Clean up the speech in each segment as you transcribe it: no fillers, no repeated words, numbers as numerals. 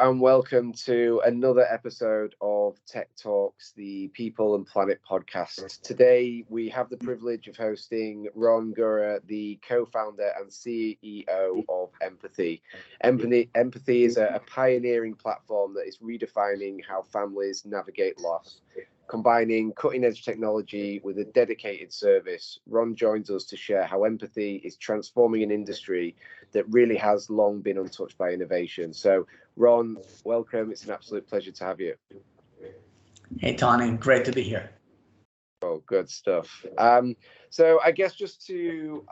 and welcome to another episode of Tech Talks, the People and Planet podcast. Today, we have the privilege of hosting Ron Gura, the co-founder and CEO of Empathy. Empathy is a pioneering platform that is redefining how families navigate loss. Combining cutting-edge technology with a dedicated service, Ron joins us to share how empathy is transforming an industry that really has long been untouched by innovation. So, Ron, welcome. It's an absolute pleasure to have you. Hey, Tony. Great to be here. Oh, good stuff. So I guess just to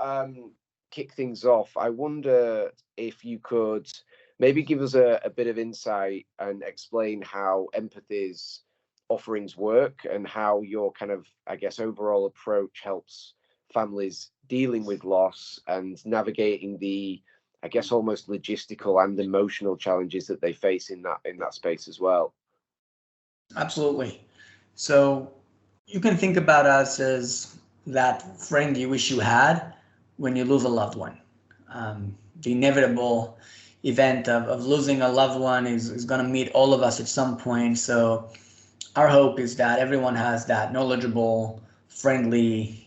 kick things off, I wonder if you could maybe give us a bit of insight and explain how Empathy's offerings work and how your kind of, I guess, overall approach helps families dealing with loss and navigating the, I guess, almost logistical and emotional challenges that they face in that space as well. Absolutely. So you can think about us as that friend you wish you had when you lose a loved one. The inevitable event of losing a loved one is going to meet all of us at some point. So our hope is that everyone has that knowledgeable, friendly,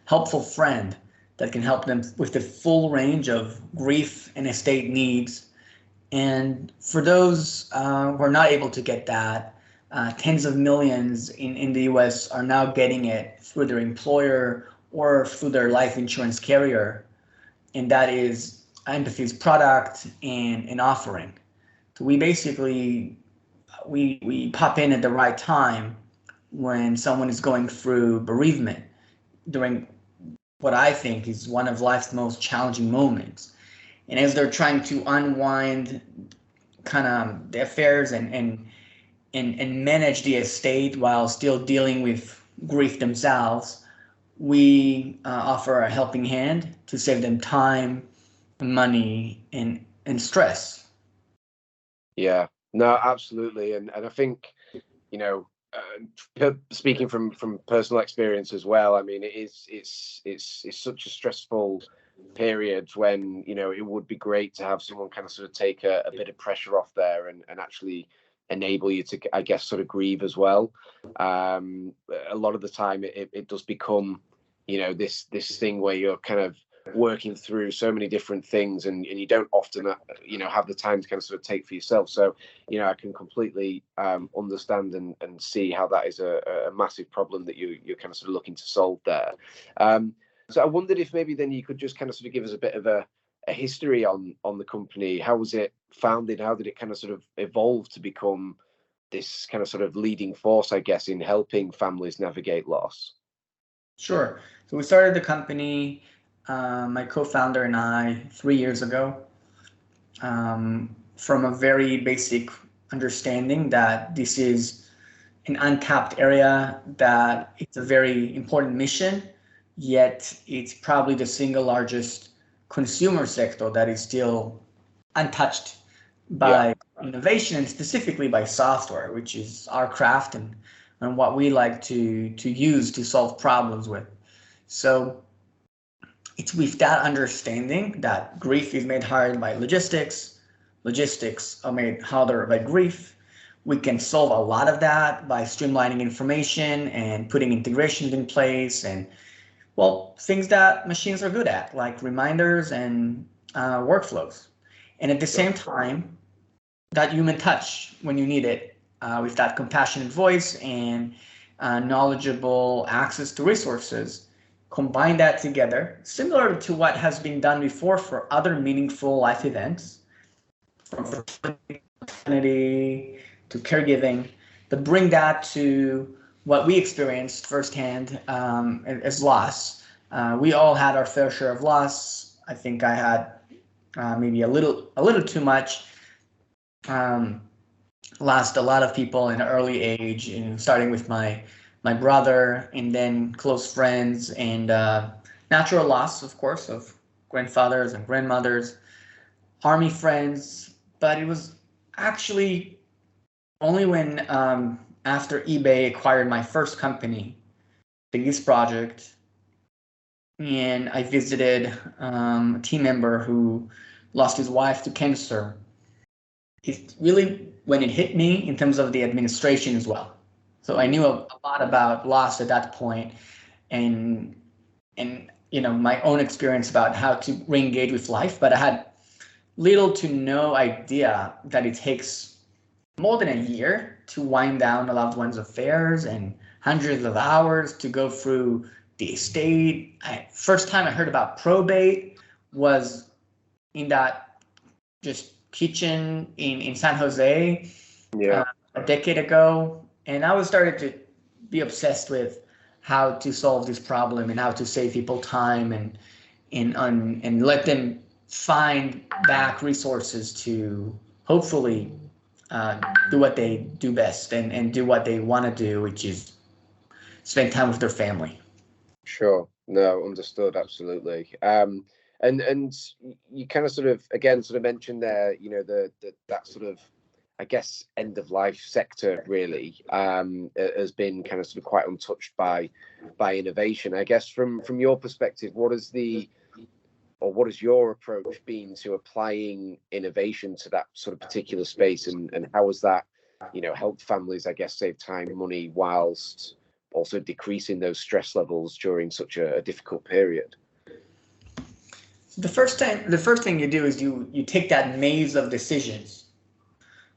helpful friend that can help them with the full range of grief and estate needs. And for those who are not able to get that, tens of millions in the US are now getting it through their employer or through their life insurance carrier. And that is Empathy's product and offering. So we basically we pop in at the right time when someone is going through bereavement during what I think is one of life's most challenging moments. And as they're trying to unwind kind of the affairs and manage the estate while still dealing with grief themselves, we offer a helping hand to save them time, money, and stress. Yeah, no, absolutely. And I think, speaking from personal experience as well, I mean, it's such a stressful period when, it would be great to have someone kind of sort of take a bit of pressure off there and actually enable you to, I guess, sort of grieve as well. A lot of the time it does become, this thing where you're kind of working through so many different things and you don't often have the time to kind of sort of take for yourself. So I can completely understand and see how that is a massive problem that you're kind of sort of looking to solve there. So I wondered if maybe then you could just kind of sort of give us a bit of a history on the company. How was it founded? How did it kind of sort of evolve to become this kind of sort of leading force, I guess, in helping families navigate loss? Sure. So we started the company, my co-founder and I, 3 years ago, from a very basic understanding that this is an untapped area, that it's a very important mission, yet it's probably the single largest consumer sector that is still untouched by innovation and specifically by software, which is our craft and what we like to use to solve problems with. So it's with that understanding that grief is made hard by logistics are made harder by grief. We can solve a lot of that by streamlining information and putting integrations in place and, well, things that machines are good at, like reminders and workflows. And at the same time, that human touch when you need it, with that compassionate voice and knowledgeable access to resources. Combine that together, similar to what has been done before for other meaningful life events, from fertility to caregiving, but bring that to what we experienced firsthand as loss. We all had our fair share of loss. I think I had maybe a little too much. Lost a lot of people in an early age, starting with my brother and then close friends and natural loss, of course, of grandfathers and grandmothers, army friends. But it was actually only when after eBay acquired my first company, biggest project, and I visited a team member who lost his wife to cancer. it's really when it hit me in terms of the administration as well. So I knew a lot about loss at that point, and my own experience about how to re-engage with life, but I had little to no idea that it takes more than a year to wind down a loved one's affairs and hundreds of hours to go through the estate. First time I heard about probate was in that just kitchen in San Jose a decade ago. And I was started to be obsessed with how to solve this problem and how to save people time and let them find back resources to hopefully do what they do best and do what they want to do, which is spend time with their family. Sure. No, understood. Absolutely. And you kind of sort of mentioned there, that sort of, I guess, end of life sector really has been kind of sort of quite untouched by innovation. I guess from your perspective, what has your approach been to applying innovation to that sort of particular space, and how has that, helped families, I guess, save time, money, whilst also decreasing those stress levels during such a difficult period? The first thing you do is you take that maze of decisions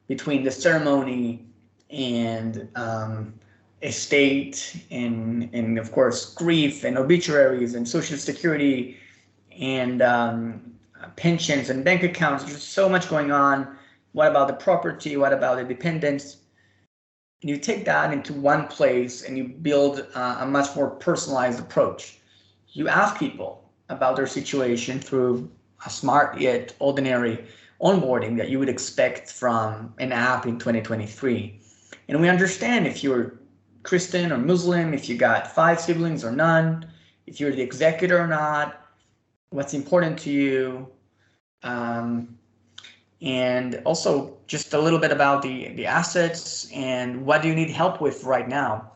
between the ceremony and estate and of course grief and obituaries and social security and pensions and bank accounts. There's so much going on. What about the property? What about the dependents? And you take that into one place and you build a much more personalized approach. You ask people about their situation through a smart yet ordinary onboarding that you would expect from an app in 2023. And we understand if you're Christian or Muslim, if you got 5 siblings or none, if you're the executor or not, what's important to you, and also just a little bit about the assets and what do you need help with right now,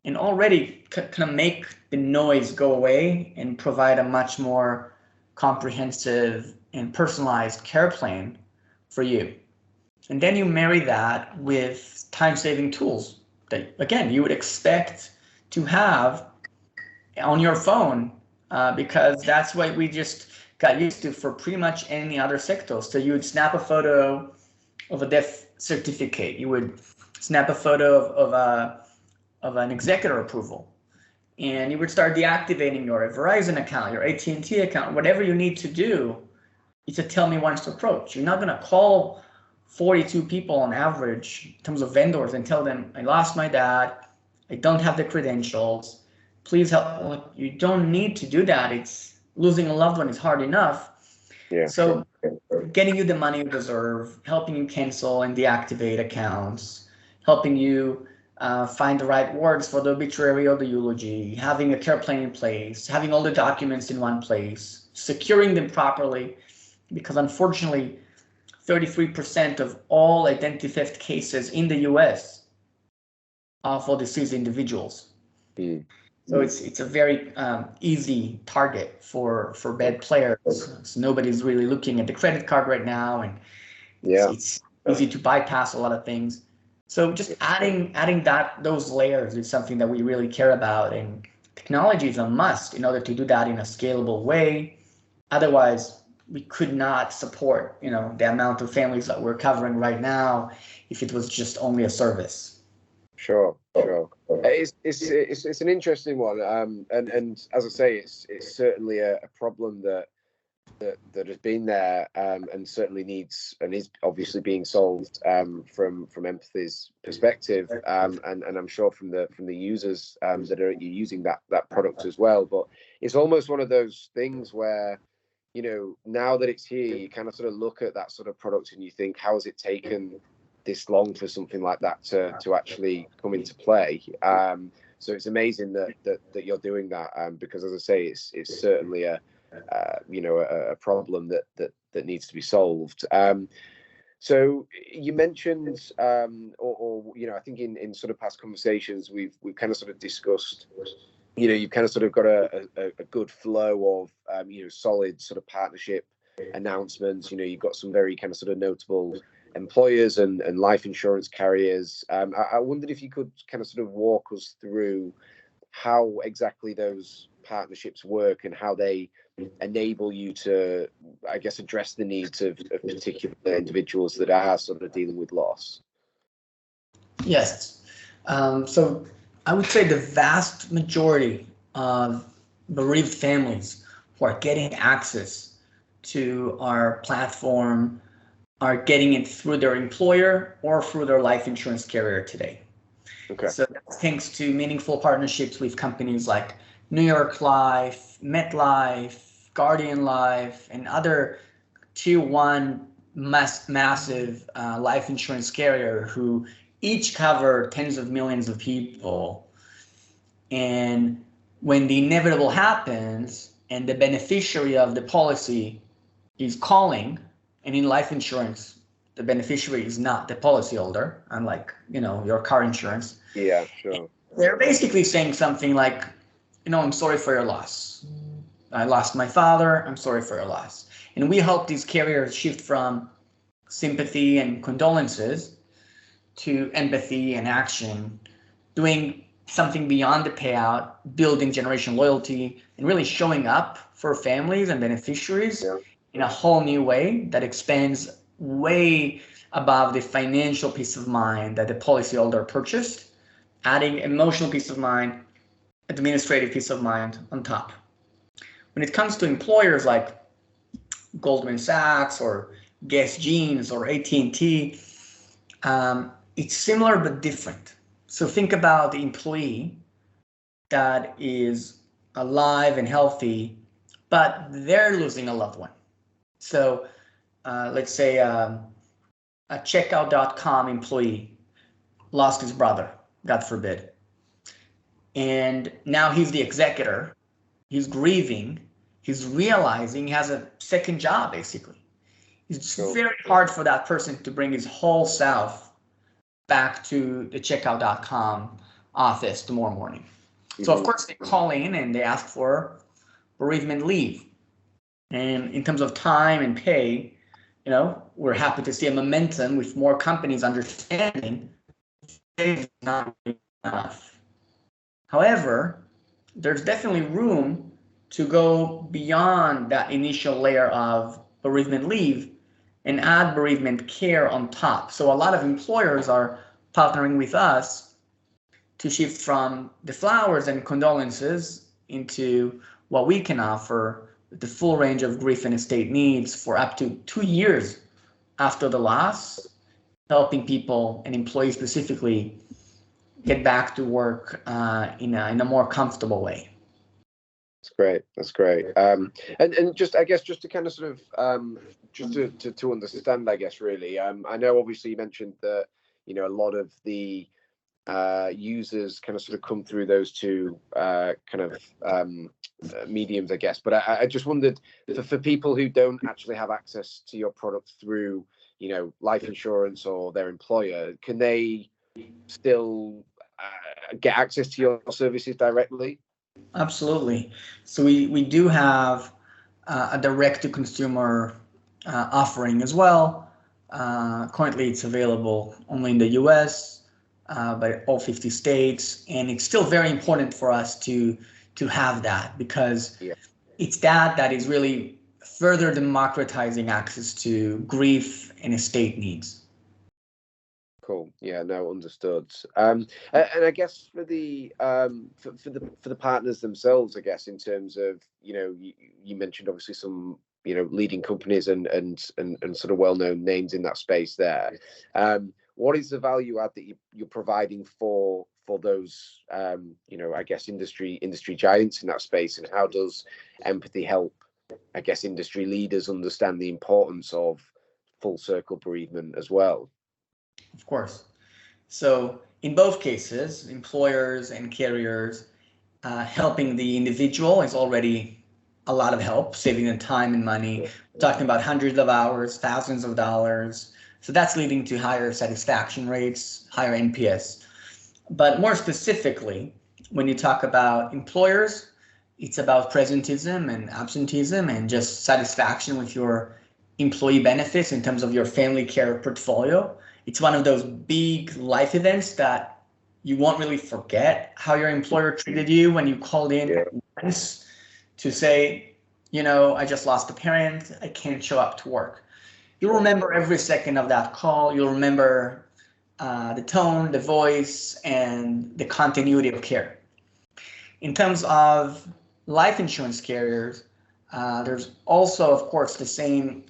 and already kind of make the noise go away and provide a much more comprehensive and personalized care plan for you. And then you marry that with time-saving tools that, again, you would expect to have on your phone because that's what we just got used to for pretty much any other sector. So you would snap a photo of a death certificate. You would snap a photo of an executor approval. And you would start deactivating your Verizon account, your AT&T account, whatever you need to do. It's a tell me once approach. You're not going to call 42 people on average in terms of vendors and tell them, I lost my dad, I don't have the credentials, please help. You don't need to do that. It's losing a loved one is hard enough. Yeah. So getting you the money you deserve, helping you cancel and deactivate accounts, helping you find the right words for the obituary or the eulogy, having a care plan in place, having all the documents in one place, securing them properly, because unfortunately 33% of all identity theft cases in the US are for deceased individuals. So it's a very easy target for bad players. So nobody's really looking at the credit card right now, and it's easy to bypass a lot of things. So just adding those layers is something that we really care about, and technology is a must in order to do that in a scalable way. Otherwise, we could not support, the amount of families that we're covering right now if it was just only a service. Sure. It's an interesting one, and as I say, it's certainly a problem that has been there, and certainly needs and is obviously being solved from Empathy's perspective, and I'm sure from the users that are using that product as well. But it's almost one of those things where, now that it's here, you kind of sort of look at that sort of product and you think, how has it taken this long for something like that to actually come into play? So it's amazing that you're doing that, because as I say, it's certainly a problem that needs to be solved. So you mentioned, I think in sort of past conversations, we've kind of sort of discussed, you've kind of sort of got a good flow of, solid sort of partnership announcements. You've got some very kind of sort of notable employers and life insurance carriers. I wondered if you could kind of sort of walk us through how exactly those partnerships work and how they enable you to, I guess, address the needs of particular individuals that are sort of dealing with loss. Yes. So I would say the vast majority of bereaved families who are getting access to our platform are getting it through their employer or through their life insurance carrier today. Okay. So that's thanks to meaningful partnerships with companies like New York Life, MetLife, Guardian Life, and other tier one massive life insurance carrier who each cover tens of millions of people. And when the inevitable happens and the beneficiary of the policy is calling, and in life insurance, the beneficiary is not the policyholder, unlike, your car insurance. Yeah, sure. They're basically saying something like, I'm sorry for your loss. I lost my father. I'm sorry for your loss. And we help these carriers shift from sympathy and condolences to empathy and action, doing something beyond the payout, building generation loyalty, and really showing up for families and beneficiaries in a whole new way that expands way above the financial peace of mind that the policyholder purchased, adding emotional peace of mind, administrative peace of mind on top. When it comes to employers like Goldman Sachs or Guess Jeans or AT&T, it's similar but different. So think about the employee that is alive and healthy, but they're losing a loved one. So let's say a checkout.com employee lost his brother, God forbid. And now he's the executor, he's grieving, he's realizing he has a second job, basically. It's very hard for that person to bring his whole self back to the checkout.com office tomorrow morning. Mm-hmm. So of course they call in and they ask for bereavement leave. And in terms of time and pay, we're happy to see a momentum with more companies understanding it's not enough. However, there's definitely room to go beyond that initial layer of bereavement leave and add bereavement care on top. So a lot of employers are partnering with us to shift from the flowers and condolences into what we can offer, the full range of grief and estate needs for up to 2 years after the loss, helping people and employees specifically get back to work in a more comfortable way. That's great. And just, I guess, just to kind of sort of, just to understand, I guess, really, I know obviously you mentioned that, a lot of the users kind of sort of come through those two kind of mediums, I guess. But I just wondered, for people who don't actually have access to your product through, life insurance or their employer, can they still get access to your services directly? Absolutely. So we do have a direct-to-consumer offering as well. Currently, it's available only in the US, but all 50 states, and it's still very important for us to have that because it's that is really further democratizing access to grief and estate needs. Cool. Yeah. No. Understood. And I guess for the partners themselves, I guess in terms of you mentioned obviously some leading companies and sort of well-known names in that space there. What is the value add that you're providing for those I guess industry giants in that space, and how does empathy help, I guess, industry leaders understand the importance of full circle bereavement as well? Of course. So in both cases, employers and carriers, helping the individual is already a lot of help, saving them time and money. We're talking about hundreds of hours, thousands of dollars. So that's leading to higher satisfaction rates, higher NPS. But more specifically, when you talk about employers, it's about presentism and absenteeism and just satisfaction with your employee benefits in terms of your family care portfolio. It's one of those big life events that you won't really forget how your employer treated you when you called in once to say, I just lost a parent, I can't show up to work. You'll remember every second of that call. You'll remember the tone, the voice, and the continuity of care. In terms of life insurance carriers, there's also, of course, the same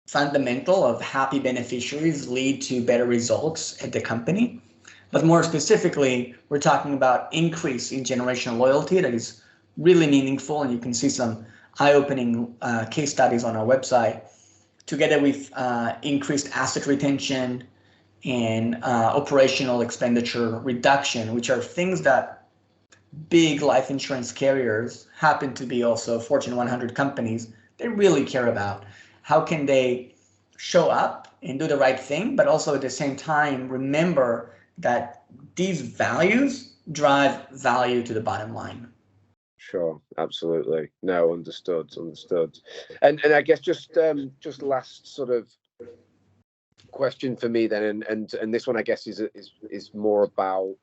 fundamental of happy beneficiaries lead to better results at the company. But more specifically, we're talking about increase in generational loyalty that is really meaningful, and you can see some eye-opening case studies on our website, together with increased asset retention and operational expenditure reduction, which are things that big life insurance carriers happen to be also Fortune 100 companies. They really care about how can they show up and do the right thing, but also at the same time, remember that these values drive value to the bottom line. Sure, absolutely. No, understood. And I guess just last sort of question for me then, and this one I guess is more about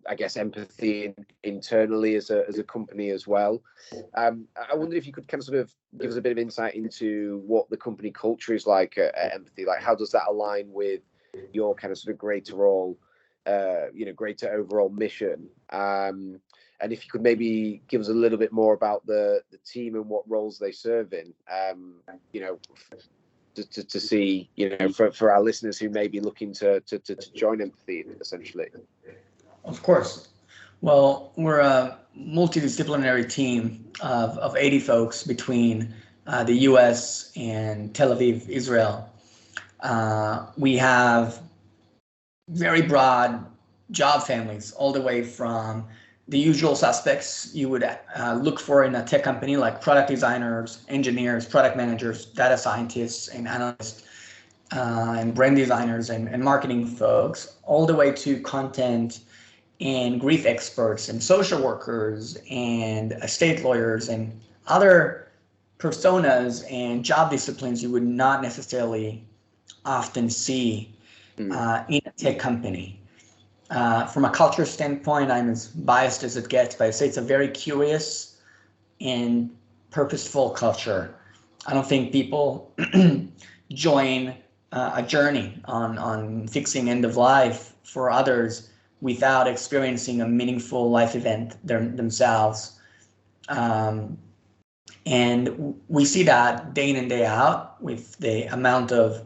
I guess empathy internally as a company as well. I wonder if you could kind of sort of give us a bit of insight into what the company culture is like at Empathy. Like, how does that align with your kind of sort of greater overall mission? And if you could maybe give us a little bit more about the team and what roles they serve in, to see, for our listeners who may be looking to join Empathy, essentially. Of course. Well, we're a multidisciplinary team of 80 folks between the US and Tel Aviv, Israel. We have very broad job families, all the way from the usual suspects you would look for in a tech company, like product designers, engineers, product managers, data scientists, and analysts, and brand designers and marketing folks, all the way to content and grief experts and social workers and estate lawyers and other personas and job disciplines you would not necessarily often see in a tech company. From a culture standpoint, I'm as biased as it gets, but I say it's a very curious and purposeful culture. I don't think people join a journey on fixing end of life for others without experiencing a meaningful life event themselves. And we see that day in and day out with the amount of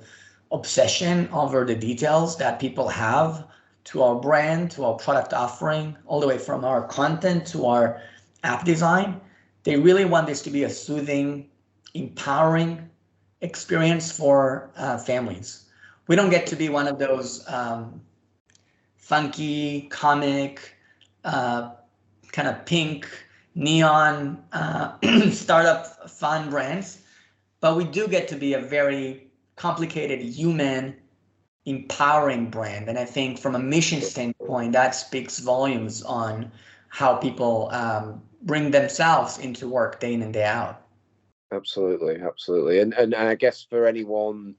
obsession over the details that people have to our brand, to our product offering, all the way from our content to our app design. They really want this to be a soothing, empowering experience for families. We don't get to be one of those funky, comic, kind of pink, neon startup fun brands, but we do get to be a very complicated, human, empowering brand. And I think from a mission standpoint, that speaks volumes on how people bring themselves into work day in and day out. Absolutely. And I guess for anyone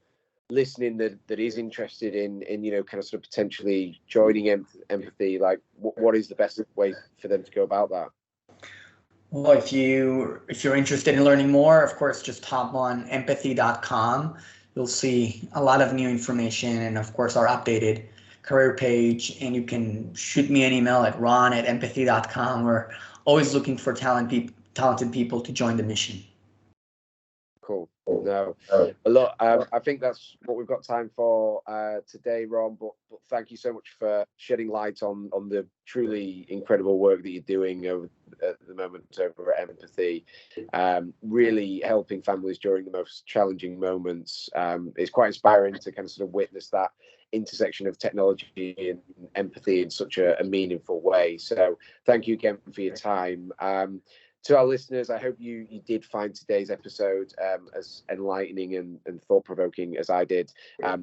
listening that is interested in kind of sort of potentially joining Empathy, like what is the best way for them to go about that? Well, if you're interested in learning more, of course, just hop on empathy.com. You'll see a lot of new information and, of course, our updated career page. And you can shoot me an email at ron@empathy.com. We're always looking for talented people to join the mission. Cool. No, a lot. I think that's what we've got time for today, Ron. But thank you so much for shedding light on the truly incredible work that you're doing at the moment over at Empathy. Really helping families during the most challenging moments. It's quite inspiring to kind of sort of witness that intersection of technology and empathy in such a meaningful way. So thank you again for your time. To our listeners, I hope you did find today's episode as enlightening and thought-provoking as I did.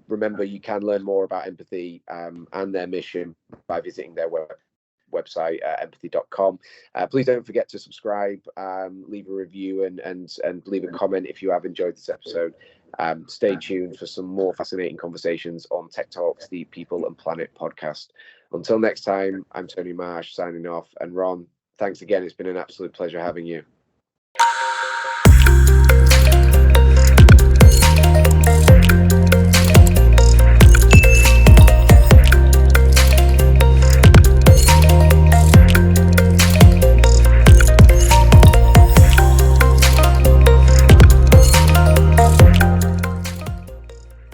Remember, you can learn more about Empathy and their mission by visiting their website, empathy.com. Please don't forget to subscribe, leave a review, and leave a comment if you have enjoyed this episode. Stay tuned for some more fascinating conversations on Tech Talks, the People and Planet podcast. Until next time, I'm Tony Marsh signing off. And Ron, thanks again. It's been an absolute pleasure having you.